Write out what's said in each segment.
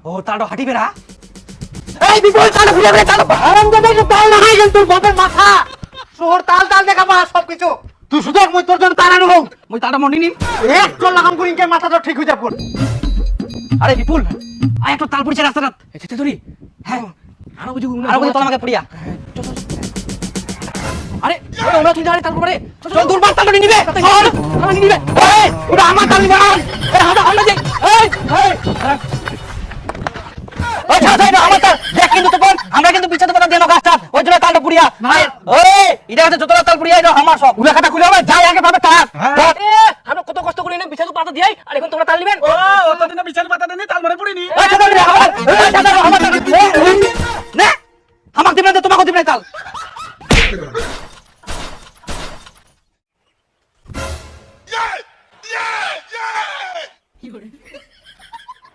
ও তালটা হাঁটিবে না। এই বিপুল তাল ঘুরে রে, তাল হারাম দেবে, তাল না হয় তোর বাপের মাথা। শহর তাল তাল দেখাবা সবকিছু। তুই শুধু এক মই তোর জন্য তাল আনু হোক। মই তালটা মনি নি। এক চল লাগাম করি কে মাথাটা ঠিক হয়ে যাবে। আরে বিপুল, আয় একটু তাল পড়ছে রাস্তাটা। এতে ধরি। হ্যাঁ। আরো বুঝি তোর আমাকে পড়িয়া। আরে ওই ওনা তুই জানি তাল পড়ে। চল দূর বাস তাল নিবে। চল তাল নিবে। এই ওটা আমার তাল নিবে। এই হামলা যাই। এই ওই ছাড় ছাড় আমার তাল। দেখ কিন্তু তো বল, আমরা কিন্তু পিছাতে পারা দেন গাছটা। ওই জন্য তালটা পুড়িয়া। ওই এটা হচ্ছে যতটা তাল পুড়িয়া এটা আমার সব। উলা কাটা খুলে হবে, যাই আগে ভাবে তাল। আমরা কত কষ্ট করে এনে বিছাতে পাতা দিই, আর এখন তোমরা তাল নিবেন। ও অতদিন বিছাতে পাতা দেনি, তাল মানে পুড়িনি। এই ছাড় আমার তাল। নে আমাকে দিবেন তো তোমাকে দিবেন তাল।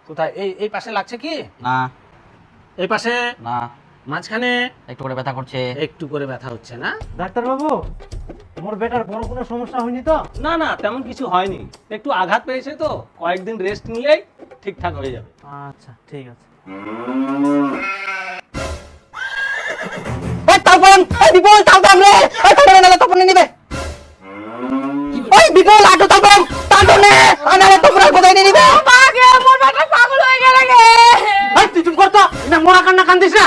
কোথায়? এই পাশে লাগছে কি? না এই পাশে না, মাঝখানে একটু করে ব্যথা করছে। একটু করে ব্যথা হচ্ছে না? ডাক্তার বাবু, মোর বেটার বড় কোনো সমস্যা হয়নি তো? না না, তেমন কিছু হয়নি, একটু আঘাত পেয়েছে তো, কয়েকদিন রেস্ট নিলেই ঠিকঠাক হয়ে যাবে। আচ্ছা ঠিক আছে। ওই তাল পড়েন, এই বিপুল তাল দাম রে। ওই তাল পড়েন না তো পড়ে নিবে। ওই বিপুল আটো তাল পড়েন, তাল নে আনালে তো পুরো কোথায় নিয়ে নিবে। পাগে মোর বেটা পাগল হয়ে গেল গে। এই তুই চুপ কর তো, না মোরা কান্না কান্দিস না।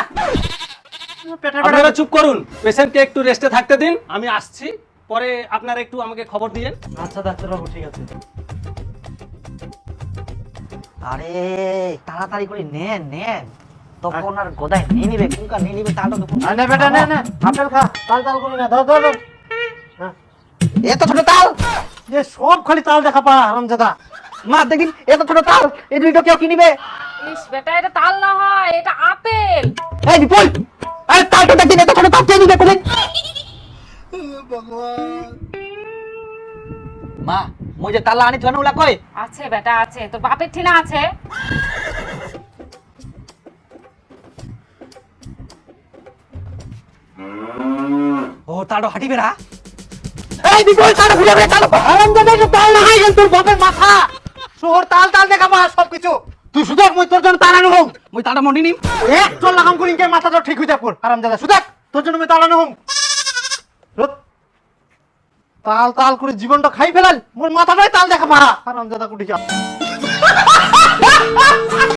পেটের আপনারা বেড়া। চুপ করুন, পেশেন্টকে একটু রেস্টে থাকতে দিন, আমি আসছি, পরে আপনারা একটু আমাকে খবর দিয়েন। আচ্ছা ডাক্তার বাবু ঠিক আছে। আরে তাড়াতাড়ি করে নেন নেন, তখন আর গোদায় নিয়ে নিবে, কুঙ্কা নিয়ে নিবে তালটা তো। না বেটা না না, আপেল খা, তাল তাল করি না, ধর ধর ধর। হ্যাঁ, এত ছোট তাল, যে সব খালি তাল দেখা পা হারামজাদা। মা দেখিন এত ছোট তাল, এই দুটো কেউ কিনিবে? ইস বেটা এটা তাল না হয়, এটা আপেল। এই বিপুল, আরে তালটা দেখিন এত ছোট তাল কে নিবে কোথায়? মা মই যে তালা আনি থনে ওলা কই? আছে বেটা আছে, তোর বাপের ঠিনা আছে। ও তালটা হাঁটিবে না। এই বিপুল তাল ঘুরে রে, তাল হারাম দেবে, তাল না হয় তোর বাপের মাথা। শহর তাল তাল দেখাবা সবকিছু। তুই শুধু এক মই তোর জন্য তাল আনু হোক। মই তালটা মনি নি। এক চল লাগাম করি কে মাথাটা ঠিক হয়ে যাবে। হারামজাদা শুধু তোর জন্য মই তাল আনু হোক। তাল তাল করে জীবনটা খাই ফেলাল, মোর মাথাটাই তাল দেখাবা হারামজাদা কুটি যা।